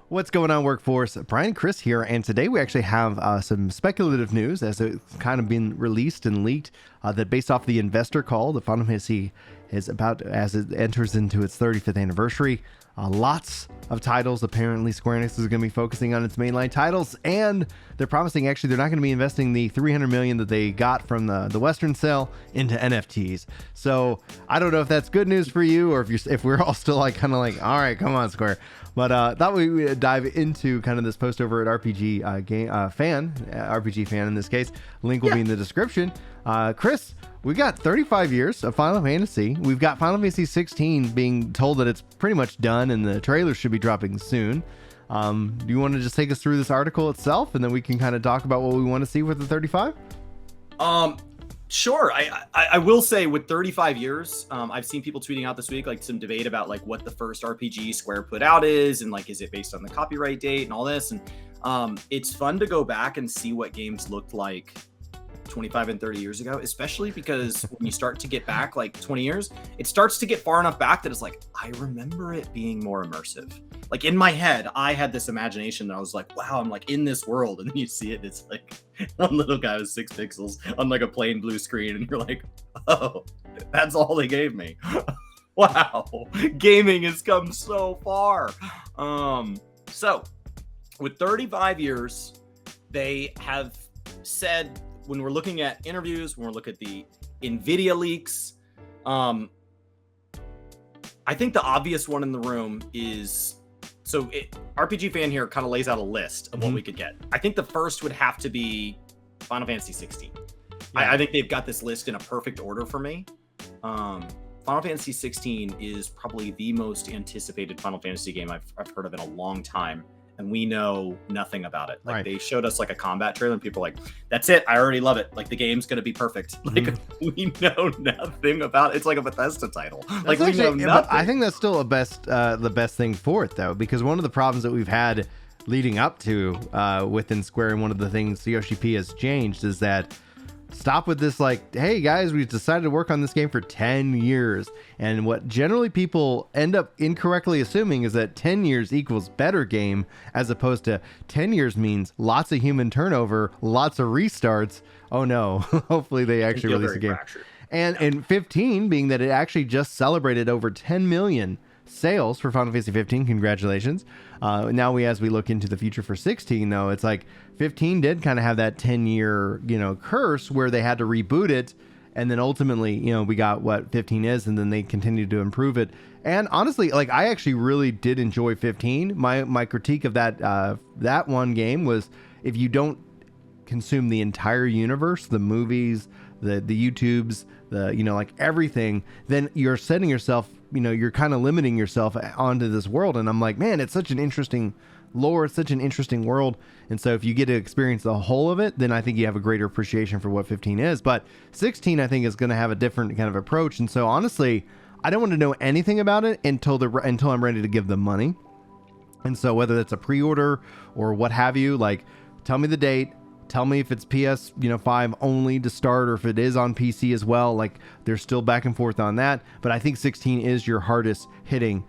What's going on, workforce? Brian Chris here, and today we actually have some speculative news as it's kind of been released and leaked that based off the investor call, the Final Fantasy is about as it enters into its 35th anniversary. Lots of titles. Apparently, Square Enix is going to be focusing on its mainline titles, and they're promising actually they're not going to be investing the $300 million that they got from the Western sale into NFTs. So I don't know if that's good news for you, or if we're all still like kind of like, all right, come on, Square. But thought we would dive into kind of this post over at RPG RPG fan in this case. Link will be in the description. Chris, we got 35 years of Final Fantasy. We've got Final Fantasy 16 being told that it's pretty much done, and the trailer should be dropping soon. Do you want to just take us through this article itself, and then we can kind of talk about what we want to see with the 35? Sure. I will say with 35 years, I've seen people tweeting out this week, like some debate about like what the first RPG Square put out is, and like, is it based on the copyright date and all this? And it's fun to go back and see what games looked like 25 and 30 years ago, especially because when you start to get back like 20 years, it starts to get far enough back that it's like, I remember it being more immersive. Like in my head, I had this imagination that I was like, wow, I'm like in this world. And then you see it, it's like one little guy with 6 pixels on like a plain blue screen. And you're like, oh, that's all they gave me. Wow. Gaming has come so far. So with 35 years, they have said, when we're looking at interviews, when we're looking at the NVIDIA leaks, I think the obvious one in the room is, RPG fan here kind of lays out a list of what we could get. I think the first would have to be Final Fantasy 16. Yeah. I think they've got this list in a perfect order for me. Final Fantasy 16 is probably the most anticipated Final Fantasy game I've heard of in a long time. And we know nothing about it. Like They showed us like a combat trailer and people are like, that's it. I already love it. Like the game's going to be perfect. Like we know nothing about it. It's like a Bethesda title. Like we know nothing. I think that's still the best thing for it though, because one of the problems that we've had leading up to within Square, and one of the things Yoshi P has changed is that stop with this like, hey guys, we've decided to work on this game for 10 years. And what generally people end up incorrectly assuming is that 10 years equals better game, as opposed to 10 years means lots of human turnover, lots of restarts. Oh no, hopefully they actually release a game. Fractured. And 15 being that it actually just celebrated over 10 million sales for Final Fantasy 15. Congratulations. Now as we look into the future for 16 though, it's like 15 did kind of have that 10-year, curse where they had to reboot it. And then ultimately, we got what 15 is, and then they continued to improve it. And honestly, like I actually really did enjoy 15. My critique of that one game was, if you don't consume the entire universe, the movies, the YouTubes, like everything, then you're setting yourself, you're kind of limiting yourself onto this world. And I'm like, man, it's such an interesting lore, it's such an interesting world. And so if you get to experience the whole of it, then I think you have a greater appreciation for what 15 is. But 16, I think, is going to have a different kind of approach. And so honestly, I don't want to know anything about it until I'm ready to give them money. And so whether that's a pre-order or what have you, like tell me the date. Tell me if it's PS, 5 only to start, or if it is on PC as well. Like there's still back and forth on that. But I think 16 is your hardest hitting,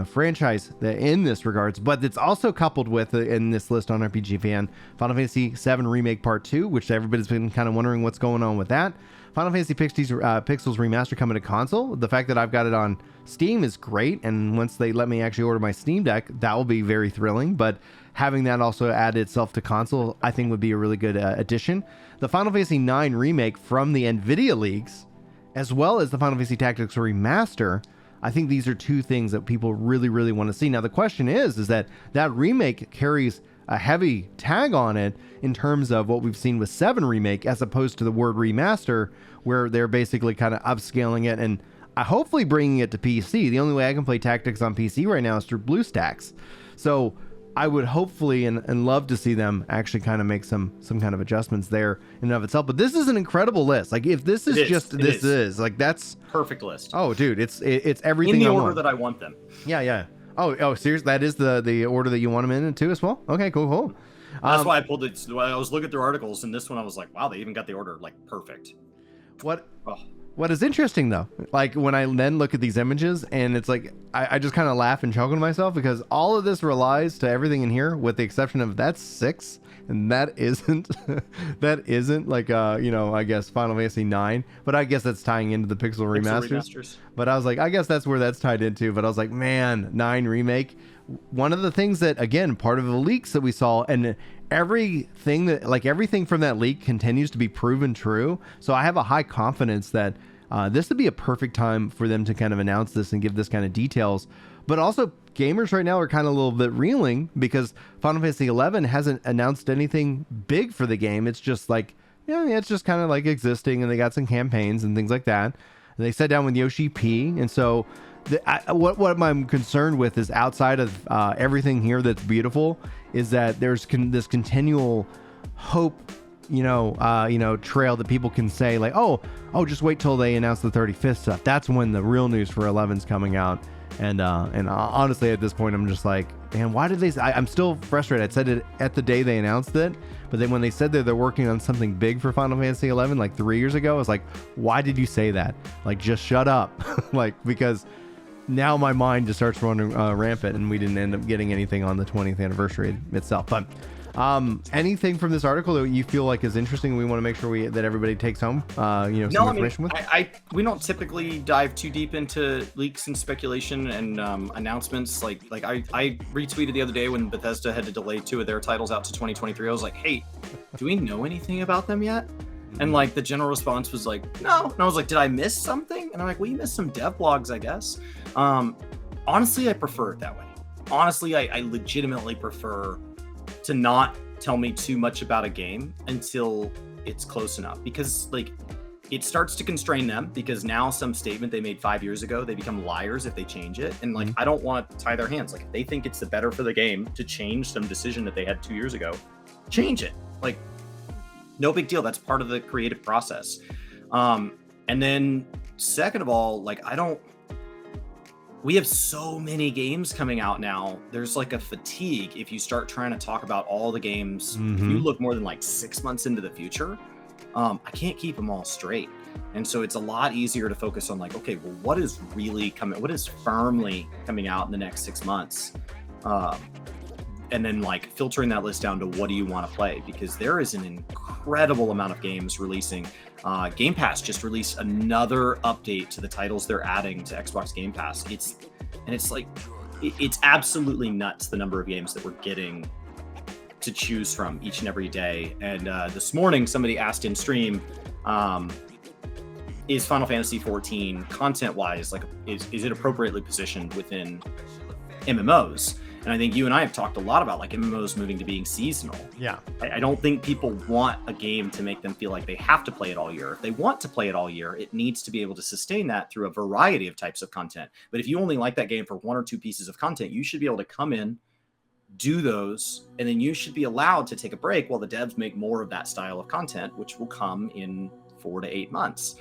franchise in this regards. But it's also coupled with, in this list on RPG Fan, Final Fantasy VII Remake Part 2, which everybody's been kind of wondering what's going on with that. Final Fantasy Pixels Remaster coming to console. The fact that I've got it on Steam is great. And once they let me actually order my Steam Deck, that will be very thrilling. But having that also add itself to console, I think would be a really good addition. The Final Fantasy IX Remake from the NVIDIA leaks, as well as the Final Fantasy Tactics Remaster, I think these are two things that people really, really want to see. Now, the question is that remake carries a heavy tag on it in terms of what we've seen with 7 Remake, as opposed to the word remaster, where they're basically kind of upscaling it and hopefully bringing it to PC. The only way I can play Tactics on PC right now is through BlueStacks. So I would hopefully and love to see them actually kind of make some kind of adjustments there in and of itself. But this is an incredible list. Like if this is like, that's perfect list. Oh, dude, it's everything in the I order want. that I want them. Yeah. Oh, seriously, that is the order that you want them in too as well. Okay, cool. That's why I pulled it. I was looking through articles, and this one I was like, wow, they even got the order like perfect. What? What is interesting though, like when I then look at these images and it's like, I just kind of laugh and chuckle to myself because all of this relies to everything in here with the exception of that's 6 and that isn't, that isn't like, I guess Final Fantasy 9, but I guess that's tying into the Pixel remasters. But I was like, I guess that's where that's tied into, but I was like, man, 9 remake. One of the things that, again, part of the leaks that we saw and everything from that leak continues to be proven true. So I have a high confidence that this would be a perfect time for them to kind of announce this and give this kind of details. But also gamers right now are kind of a little bit reeling because Final Fantasy 11 hasn't announced anything big for the game. It's just like, it's just kind of like existing and they got some campaigns and things like that. And they sat down with Yoshi P. And so what I'm concerned with is outside of everything here that's beautiful is that there's this continual hope, trail that people can say like, oh, just wait till they announce the 35th stuff. That's when the real news for 11's coming out. And honestly, at this point, I'm just like, man, why did they? I'm still frustrated. I said it at the day they announced it, but then when they said that they're working on something big for Final Fantasy 11, like 3 years ago, I was like, why did you say that? Like, just shut up, because now my mind just starts running rampant, and we didn't end up getting anything on the 20th anniversary itself. But anything from this article that you feel like is interesting, we want to make sure that everybody takes home, some information with? We don't typically dive too deep into leaks and speculation and announcements. Like I retweeted the other day when Bethesda had to delay 2 of their titles out to 2023. I was like, hey, do we know anything about them yet? And like the general response was like, no. And I was like, did I miss something? And I'm like, well, you missed some dev blogs, I guess. Honestly, I prefer it that way. Honestly, I legitimately prefer to not tell me too much about a game until it's close enough, because like it starts to constrain them, because now some statement they made 5 years ago, they become liars if they change it. And like, I don't want to tie their hands. Like if they think it's the better for the game to change some decision that they had 2 years ago, change it. Like, no big deal. That's part of the creative process. And then second of all, like we have so many games coming out now. There's like a fatigue if you start trying to talk about all the games. If you look more than like 6 months into the future, I can't keep them all straight. And so it's a lot easier to focus on like, okay, well, what is really coming? What is firmly coming out in the next 6 months? And then like filtering that list down to what do you want to play? Because there is an incredible amount of games releasing. Game Pass just released another update to the titles they're adding to Xbox Game Pass. It's absolutely nuts, the number of games that we're getting to choose from each and every day. And this morning, somebody asked in stream, is Final Fantasy 14 content-wise, like, is it appropriately positioned within MMOs? And I think you and I have talked a lot about like MMOs moving to being seasonal. Yeah. I don't think people want a game to make them feel like they have to play it all year. If they want to play it all year, it needs to be able to sustain that through a variety of types of content. But if you only like that game for 1 or 2 pieces of content, you should be able to come in, do those, and then you should be allowed to take a break while the devs make more of that style of content, which will come in 4 to 8 months.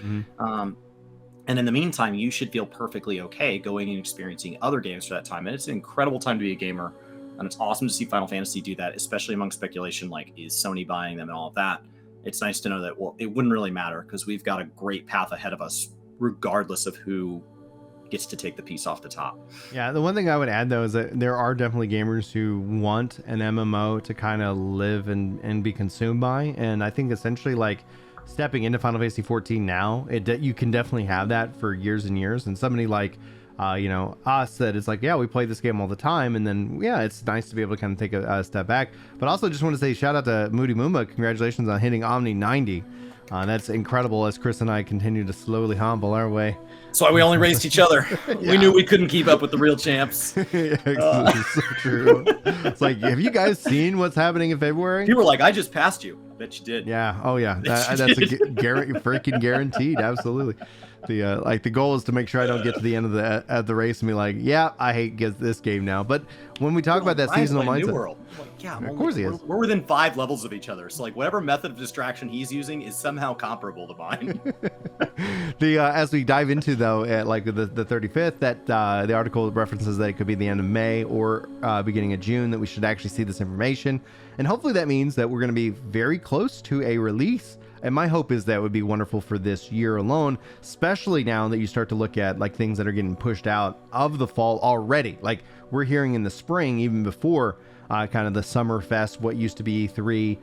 And in the meantime, you should feel perfectly okay going and experiencing other games for that time. And it's an incredible time to be a gamer. And it's awesome to see Final Fantasy do that, especially among speculation, like, is Sony buying them and all of that. It's nice to know that, well, it wouldn't really matter because we've got a great path ahead of us, regardless of who gets to take the piece off the top. Yeah, the one thing I would add, though, is that there are definitely gamers who want an MMO to kind of live and be consumed by. And I think essentially, like, stepping into Final Fantasy 14 now, you can definitely have that for years and years. And somebody like, us, that is like, yeah, we play this game all the time. And then, yeah, it's nice to be able to kind of take a step back. But also just want to say shout out to Moody Moomba. Congratulations on hitting Omni 90. That's incredible as Chris and I continue to slowly humble our way. That's why we only raced each other. Yeah. We knew we couldn't keep up with the real champs. Yeah, it's so true. It's like, have you guys seen what's happening in February? You were like, I just passed you. I bet you did. Yeah. Oh, yeah. That's freaking guaranteed. Absolutely. The goal is to make sure I don't get to the end of the race and be like, yeah, I hate this game now. But when we talk about that seasonal mindset, New World. Like, yeah, of course he is. We're within 5 levels of each other, so like whatever method of distraction he's using is somehow comparable to mine. As we dive into though, at like the 35th, that the article references that it could be the end of May or beginning of June that we should actually see this information, and hopefully that means that we're going to be very close to a release And my hope is that would be wonderful for this year alone, especially now that you start to look at like things that are getting pushed out of the fall already. Like we're hearing in the spring, even before kind of the summer fest, what used to be E3,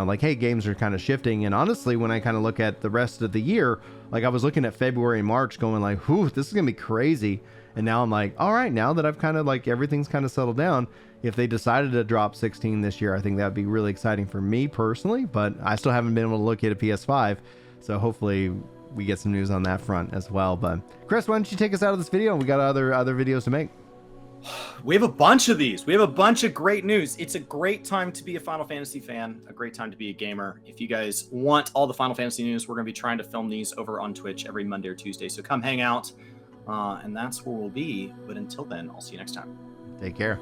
like, hey, games are kind of shifting. And honestly, when I kind of look at the rest of the year, like I was looking at February and March going like, whew, this is going to be crazy. And now I'm like, all right, now that I've kind of like everything's kind of settled down, if they decided to drop 16 this year, I think that'd be really exciting for me personally, but I still haven't been able to look at a PS5. So hopefully we get some news on that front as well. But Chris, why don't you take us out of this video? We got other videos to make. We have a bunch of these. We have a bunch of great news. It's a great time to be a Final Fantasy fan, a great time to be a gamer. If you guys want all the Final Fantasy news, we're going to be trying to film these over on Twitch every Monday or Tuesday. So come hang out, and that's where we'll be. But until then, I'll see you next time. Take care.